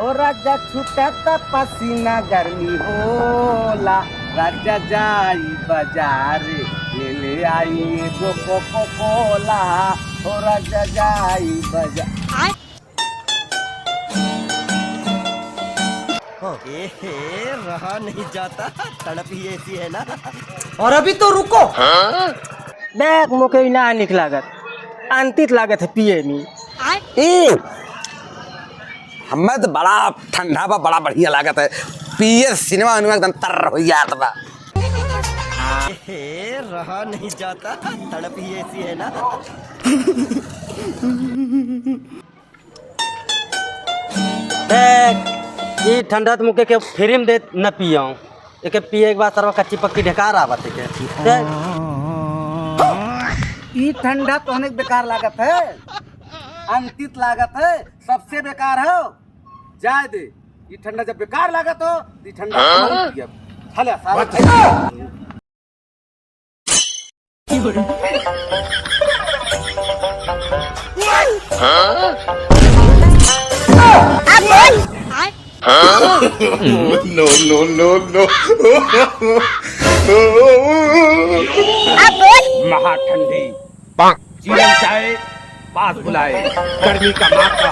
ओ राजा छूटत पसीना गर्मी होला, राजा जाई बाजार ले ले आई एगो कोको कोला, ओ राजा जाई बाजार। रहा नहीं जाता, तड़प ही ऐसी है ना। और अभी तो रुको, देख मोके ना निक लागत, अंतित लागत है पिए में। हमें तो बड़ा ठंडा बा, बड़ा बढ़िया लागत है पिए। सिनेमा एकदम तर हो जाता बा। रहा नहीं जाता, तड़प ही ऐसी है ना। देख ये ठंडा तो मुके के फ्री में दे न पियाऊं, एक पिए एक बार सरवा कच्ची पक्की ढकार आवत है के। ये ठंडा तो अनेक बेकार लागत है, अंतित लागत है, सबसे बेकार है। जाए दे, ये ठंडा जब बेकार लागत हो, ये ठंडा हले सारा No, no, no, no. महा ठंडी जीवन चाहे पास बुलाए, गर्मी का मात्रा